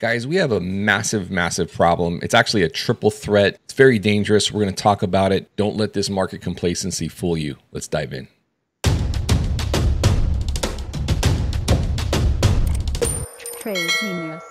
Guys, we have a massive, massive problem. It's actually a triple threat. It's very dangerous. We're going to talk about it. Don't let this market complacency fool you. Let's dive in. Trade Genius.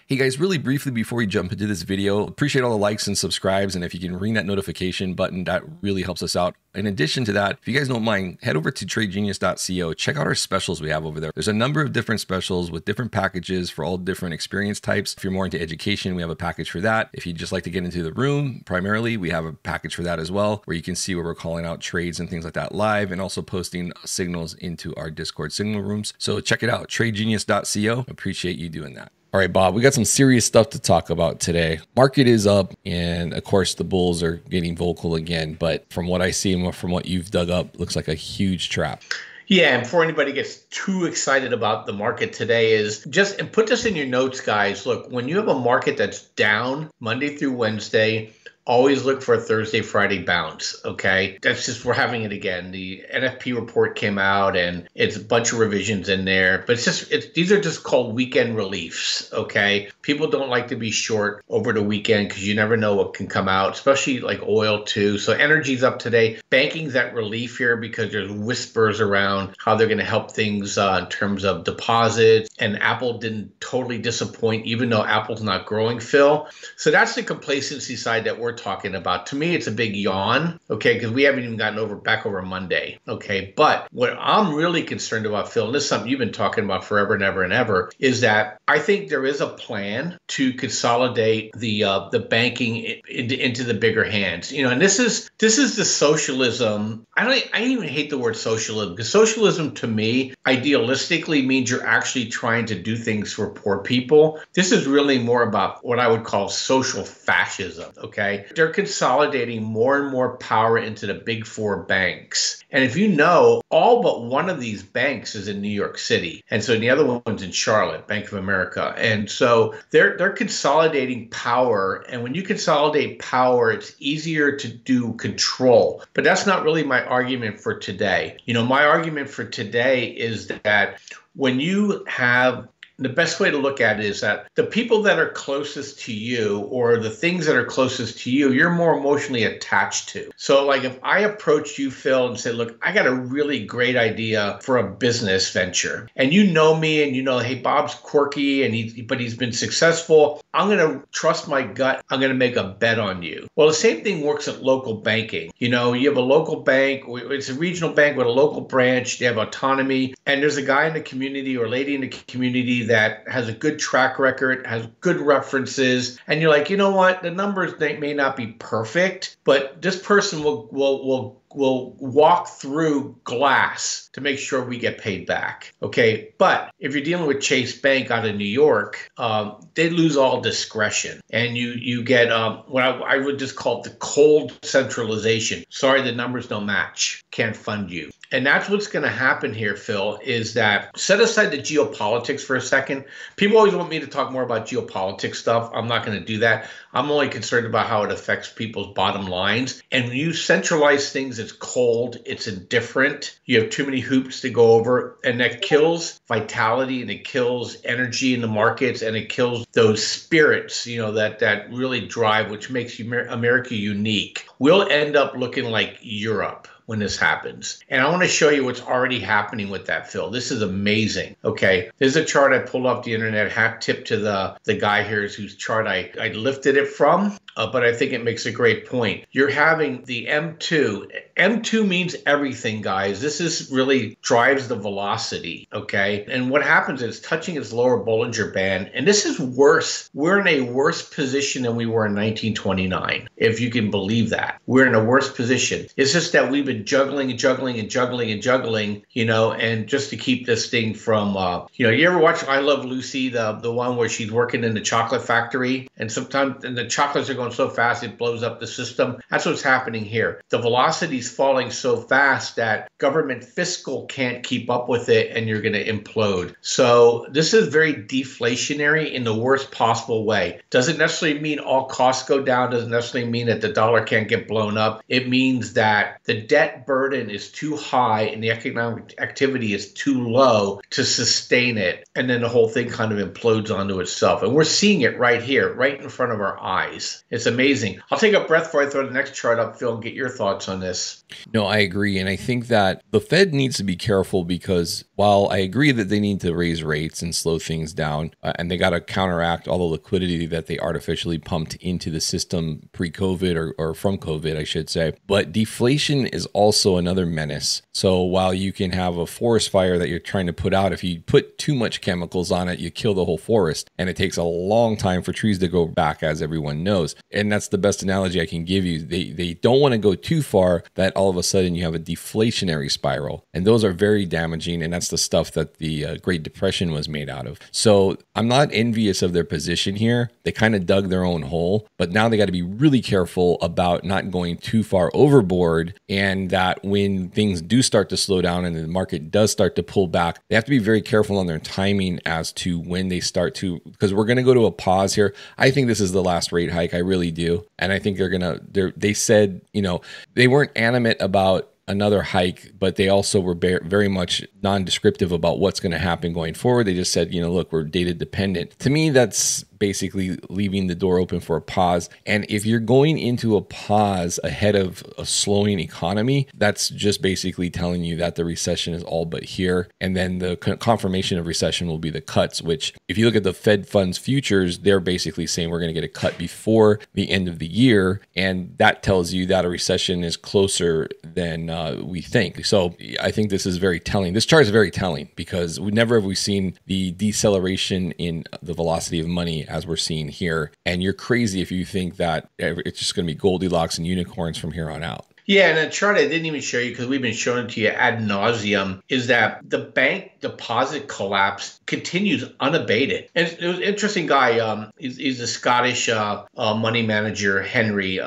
Hey guys, really briefly before we jump into this video, appreciate all the likes and subscribes. And if you can ring that notification button, that really helps us out. In addition to that, if you guys don't mind, head over to tradegenius.co. Check out our specials we have over there. There's a number of different specials with different packages for all different experience types. If you're more into education, we have a package for that. If you just like to get into the room, primarily, we have a package for that as well, where you can see where we're calling out trades and things like that live and also posting signals into our Discord signal rooms. So check it out, tradegenius.co. Appreciate you doing that. All right, Bob, we got some serious stuff to talk about today. Market is up, and of course, the bulls are getting vocal again. But from what I see and from what you've dug up, looks like a huge trap. Yeah, and before anybody gets too excited about the market today is just, and put this in your notes, guys. Look, when you have a market that's down Monday through Wednesday, always look for a Thursday, Friday bounce, okay? That's just, we're having it again. The NFP report came out and it's a bunch of revisions in there, but these are just called weekend reliefs, okay? People don't like to be short over the weekend because you never know what can come out, especially like oil too. So energy's up today. Banking's at relief here because there's whispers around how they're going to help things in terms of deposits, and Apple didn't totally disappoint, even though Apple's not growing, Phil. So that's the complacency side that we're talking about. To me, it's a big yawn, okay, because we haven't even gotten back over Monday, okay? But what I'm really concerned about, Phil, and this is something you've been talking about forever and ever and ever, is that I think there is a plan to consolidate the banking into the bigger hands. You know, and this is the socialism. I even hate the word socialism, because socialism to me idealistically means you're actually trying to do things for poor people. This is really more about what I would call social fascism, okay? They're consolidating more and more power into the big four banks. And if you know, all but one of these banks is in New York City. And so the other one's in Charlotte, Bank of America. And so they're consolidating power. And when you consolidate power, it's easier to do control. But that's not really my argument for today. You know, my argument for today is that when you have, the best way to look at it is that the people that are closest to you, or the things that are closest to you, you're more emotionally attached to. So like if I approached you, Phil, and said, look, I got a really great idea for a business venture, and you know me and you know, hey, Bob's quirky but he's been successful, I'm going to trust my gut. I'm going to make a bet on you. Well, the same thing works at local banking. You know, you have a local bank, it's a regional bank with a local branch, they have autonomy, and there's a guy in the community or lady in the community that has a good track record, has good references, and you're like, you know what, the numbers, they may not be perfect, but this person will walk through glass to make sure we get paid back, okay? But if you're dealing with Chase Bank out of New York, they lose all discretion, and you get what I would just call the cold centralization. Sorry, the numbers don't match, can't fund you. And that's what's going to happen here, Phil, is that set aside the geopolitics for a second. People always want me to talk more about geopolitics stuff. I'm not going to do that. I'm only concerned about how it affects people's bottom lines. And when you centralize things, it's cold, it's indifferent, you have too many hoops to go over, and that kills vitality, and it kills energy in the markets, and it kills those spirits, you know, that really drive, which makes America unique. We'll end up looking like Europe when this happens. And I want to show you what's already happening with that, Phil. This is amazing. Okay, there's a chart I pulled off the internet, hat tip to the guy here whose chart I lifted it from, but I think it makes a great point. You're having the M2. M2 means everything, guys. This is really drives the velocity, okay? And what happens is touching its lower Bollinger Band, and this is worse. We're in a worse position than we were in 1929, if you can believe that. We're in a worse position. It's just that we've been juggling and juggling and juggling and juggling, you know, and just to keep this thing from, you know, you ever watch I Love Lucy, the one where she's working in the chocolate factory, and sometimes the chocolates are going going so fast it blows up the system. That's what's happening here. The velocity is falling so fast that government fiscal can't keep up with it, and you're going to implode. So this is very deflationary in the worst possible way. Doesn't necessarily mean all costs go down. Doesn't necessarily mean that the dollar can't get blown up. It means that the debt burden is too high and the economic activity is too low to sustain it. And then the whole thing kind of implodes onto itself. And we're seeing it right here, right in front of our eyes. It's amazing. I'll take a breath before I throw the next chart up, Phil, and get your thoughts on this. No, I agree. And I think that the Fed needs to be careful because while I agree that they need to raise rates and slow things down, and they got to counteract all the liquidity that they artificially pumped into the system pre-COVID or from COVID, I should say. But deflation is also another menace. So while you can have a forest fire that you're trying to put out, if you put too much chemicals on it, you kill the whole forest. And it takes a long time for trees to go back, as everyone knows. And that's the best analogy I can give you. They don't want to go too far that all of a sudden you have a deflationary spiral. And those are very damaging. And that's the stuff that the Great Depression was made out of. So I'm not envious of their position here. They kind of dug their own hole, but now they got to be really careful about not going too far overboard, and that when things do start to slow down and the market does start to pull back, they have to be very careful on their timing as to when they start to, because we're going to go to a pause here. I think this is the last rate hike. I really do. And I think they said, they weren't animate about another hike, but they also were very much non-descriptive about what's going to happen going forward. They just said, look, we're data dependent. To me, that's basically leaving the door open for a pause. And if you're going into a pause ahead of a slowing economy, that's just basically telling you that the recession is all but here. And then the confirmation of recession will be the cuts, which if you look at the Fed funds futures, they're basically saying we're going to get a cut before the end of the year. And that tells you that a recession is closer than we think. So I think this is very telling. This chart is very telling because never have we seen the deceleration in the velocity of money as we're seeing here. And you're crazy if you think that it's just going to be Goldilocks and unicorns from here on out. Yeah, and a chart I didn't even show you because we've been showing it to you ad nauseum is that the bank deposit collapse continues unabated. And it was an interesting guy. He's a Scottish money manager, Henry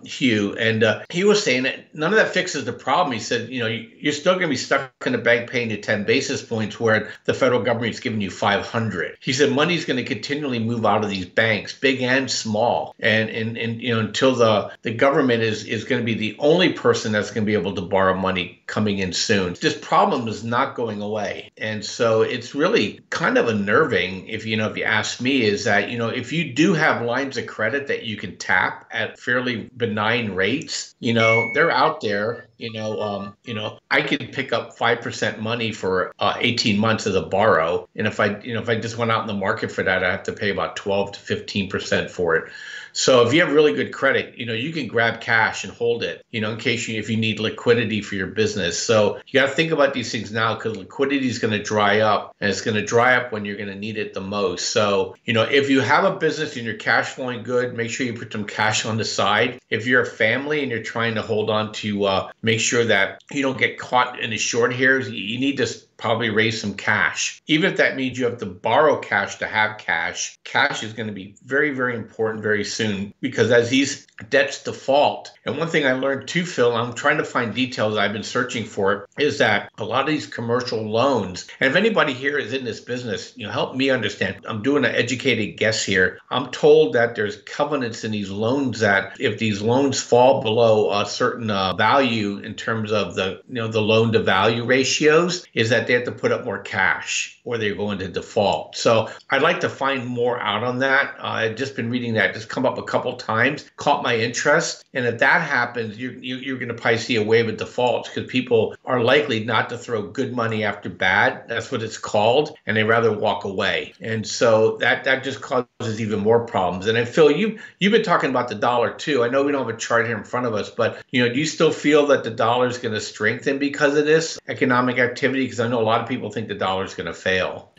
Hugh, and he was saying that none of that fixes the problem. He said, you're still going to be stuck in the bank paying you 10 basis points where the federal government is giving you 500. He said money's going to continually move out of these banks, big and small, and until the government is going to be the only person that's going to be able to borrow money coming in soon. This problem is not going away. And so it's really kind of unnerving if you ask me, is that, if you do have lines of credit that you can tap at fairly benign rates, they're out there. I could pick up 5% money for 18 months as a borrow. And if I just went out in the market for that, I have to pay about 12 to 15% for it. So if you have really good credit, you can grab cash and hold it, in case if you need liquidity for your business. So you got to think about these things now because liquidity is going to dry up, and it's going to dry up when you're going to need it the most. So, if you have a business and your cash flowing good, make sure you put some cash on the side. If you're a family and you're trying to hold on to make sure that you don't get caught in the short hairs, you need to probably raise some cash. Even if that means you have to borrow cash to have cash, cash is going to be very, very important very soon because as these debts default, and one thing I learned too, Phil, I'm trying to find details I've been searching for, is that a lot of these commercial loans, and if anybody here is in this business, help me understand. I'm doing an educated guess here. I'm told that there's covenants in these loans that if these loans fall below a certain value in terms of the loan to value ratios, is that they have to put up more cash or they're going to default. So I'd like to find more out on that. I've just been reading that, just come up a couple times, caught my interest. And if that happens, you're going to probably see a wave of defaults because people are likely not to throw good money after bad. That's what it's called. And they rather walk away. And so that just causes even more problems. And then Phil, you've been talking about the dollar too. I know we don't have a chart here in front of us, but do you still feel that the dollar is going to strengthen because of this economic activity? Because I know a lot of people think the dollar is going to fail.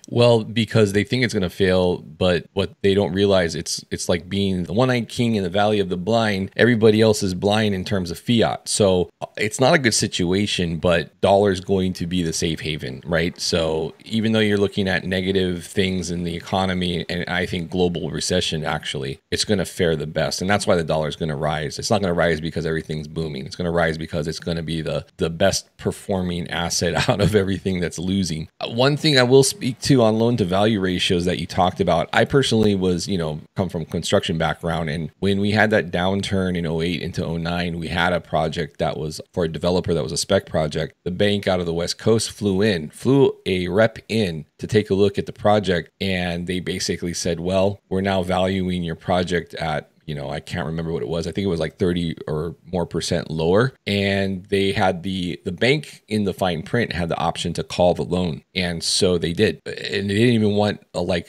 Well, because they think it's going to fail, but what they don't realize, it's like being the one-eyed king in the valley of the blind. Everybody else is blind in terms of fiat. So it's not a good situation, but dollar's going to be the safe haven, right? So even though you're looking at negative things in the economy, and I think global recession, actually, it's going to fare the best. And that's why the dollar is going to rise. It's not going to rise because everything's booming. It's going to rise because it's going to be the best performing asset out of everything that's losing. One thing I will speak to on loan to value ratios that you talked about, I personally was, come from construction background. And when we had that downturn in '08 into '09, we had a project that was for a developer that was a spec project. The bank out of the West Coast flew a rep in to take a look at the project. And they basically said, well, we're now valuing your project at, I can't remember what it was. I think it was like 30 or more percent lower. And they had the bank in the fine print had the option to call the loan. And so they did. And they didn't even want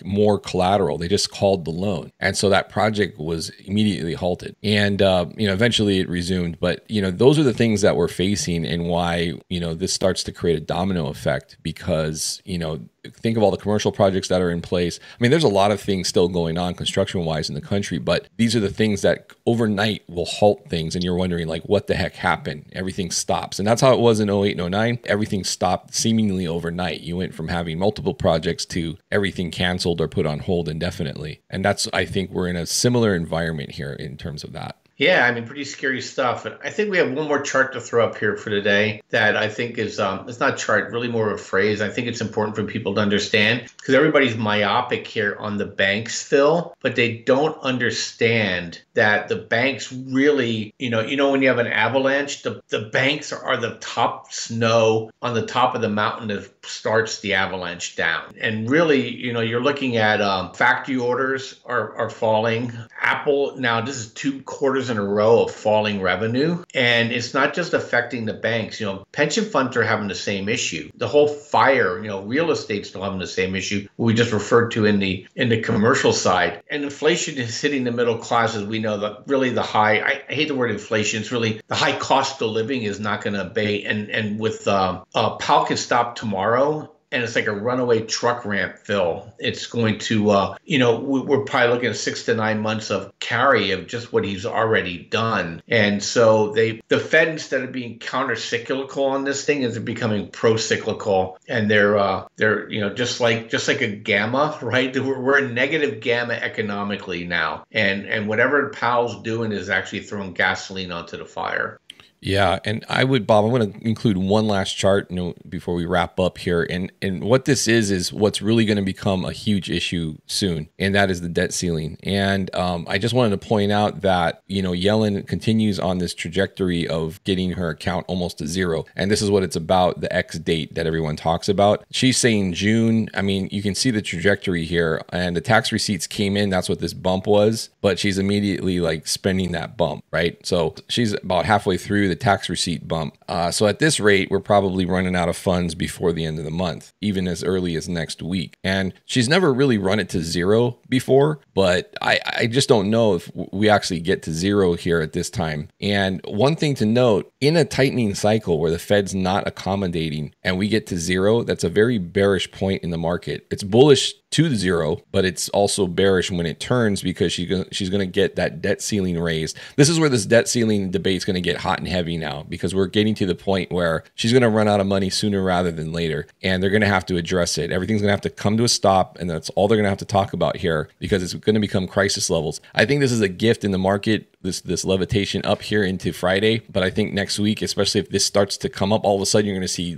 more collateral. They just called the loan. And so that project was immediately halted. And, eventually it resumed. But, those are the things that we're facing and why, this starts to create a domino effect because, think of all the commercial projects that are in place. I mean, there's a lot of things still going on construction wise in the country, but these are the things that overnight will halt things. And you're wondering what the heck happened? Everything stops. And that's how it was in '08 and '09. Everything stopped seemingly overnight. You went from having multiple projects to everything canceled or put on hold indefinitely. And I think we're in a similar environment here in terms of that. Yeah, pretty scary stuff. And I think we have one more chart to throw up here for today that I think is, it's not a chart, really more of a phrase. I think it's important for people to understand because everybody's myopic here on the banks, Phil, but they don't understand that the banks really, when you have an avalanche, the banks are the top snow on the top of the mountain that starts the avalanche down. And really, you're looking at factory orders are falling. Apple, now this is 2 quarters in a row of falling revenue. And it's not just affecting the banks. Pension funds are having the same issue. The whole fire, real estate's still having the same issue we just referred to in the commercial side. And inflation is hitting the middle class, as we know, that really the high, I hate the word inflation, it's really the high cost of living is not going to abate. And with Powell can stop tomorrow. And it's like a runaway truck ramp, Phil. It's going to, we're probably looking at 6 to 9 months of carry of just what he's already done. And so the Fed, instead of being counter-cyclical on this thing, is becoming pro-cyclical. And they're just like a gamma, right? We're in negative gamma economically now. And whatever Powell's doing is actually throwing gasoline onto the fire. Yeah, and Bob, I'm going to include one last chart before we wrap up here. And what this is what's really going to become a huge issue soon, and that is the debt ceiling. And I just wanted to point out that, Yellen continues on this trajectory of getting her account almost to zero. And this is what it's about, the X date that everyone talks about. She's saying June. I mean, you can see the trajectory here, and the tax receipts came in. That's what this bump was, but she's immediately spending that bump, right? So she's about halfway through the tax receipt bump. So at this rate, we're probably running out of funds before the end of the month, even as early as next week. And she's never really run it to zero before, but I just don't know if we actually get to zero here at this time. And one thing to note, in a tightening cycle where the Fed's not accommodating and we get to zero, that's a very bearish point in the market. It's bullish to zero, but it's also bearish when it turns because she's going to get that debt ceiling raised. This is where this debt ceiling debate is going to get hot and heavy now because we're getting to the point where she's going to run out of money sooner rather than later, and they're going to have to address it. Everything's going to have to come to a stop, and that's all they're going to have to talk about here because it's going to become crisis levels. I think this is a gift in the market, this levitation up here into Friday, but I think next week, especially if this starts to come up, all of a sudden you're going to see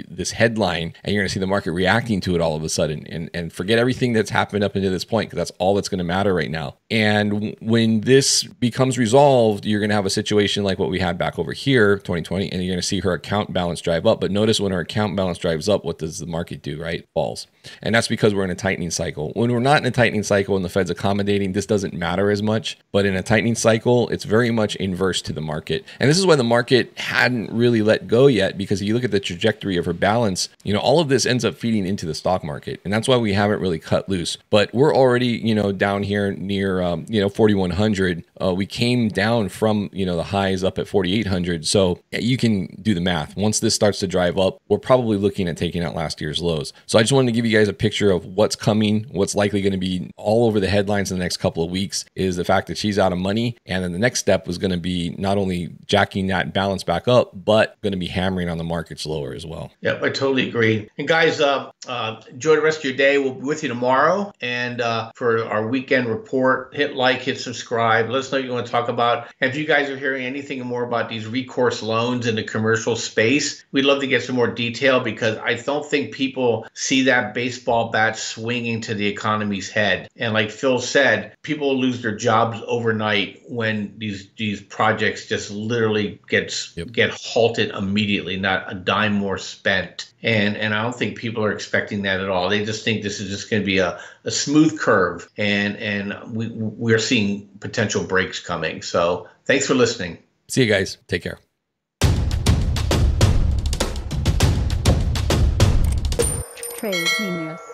this headline, and you're going to see the market reacting to it all of a sudden, and forget everything that's happened up until this point because that's all that's going to matter right now. And when this becomes resolved, you're going to have a situation like what we had back over here, 2020, and you're going to see her account balance drive up. But notice when her account balance drives up, what does the market do, right? Falls. And that's because we're in a tightening cycle. When we're not in a tightening cycle and the Fed's accommodating, this doesn't matter as much. But in a tightening cycle, it's very much inverse to the market. And this is why the market hadn't really let go yet, because if you look at the trajectory of her balance, all of this ends up feeding into the stock market. And that's why we haven't really really cut loose. But we're already, you know, down here near, you know, 4,100. We came down from, you know, the highs up at 4,800. So you can do the math. Once this starts to drive up, we're probably looking at taking out last year's lows. So I just wanted to give you guys a picture of what's coming, what's likely going to be all over the headlines in the next couple of weeks is the fact that she's out of money. And then the next step was going to be not only jacking that balance back up, but going to be hammering on the markets lower as well. Yep, I totally agree. And guys, enjoy the rest of your day. We'll be with you tomorrow. And for our weekend report, hit like, hit subscribe. Let us know what you want to talk about. And if you guys are hearing anything more about these recourse loans in the commercial space, we'd love to get some more detail, because I don't think people see that baseball bat swinging to the economy's head. And like Phil said, people lose their jobs overnight when these projects just literally get halted immediately, not a dime more spent. And I don't think people are expecting that at all. They just think this is just going to be a smooth curve, and we're seeing potential breaks coming. So thanks for listening. See you guys. Take care. Trade Genius.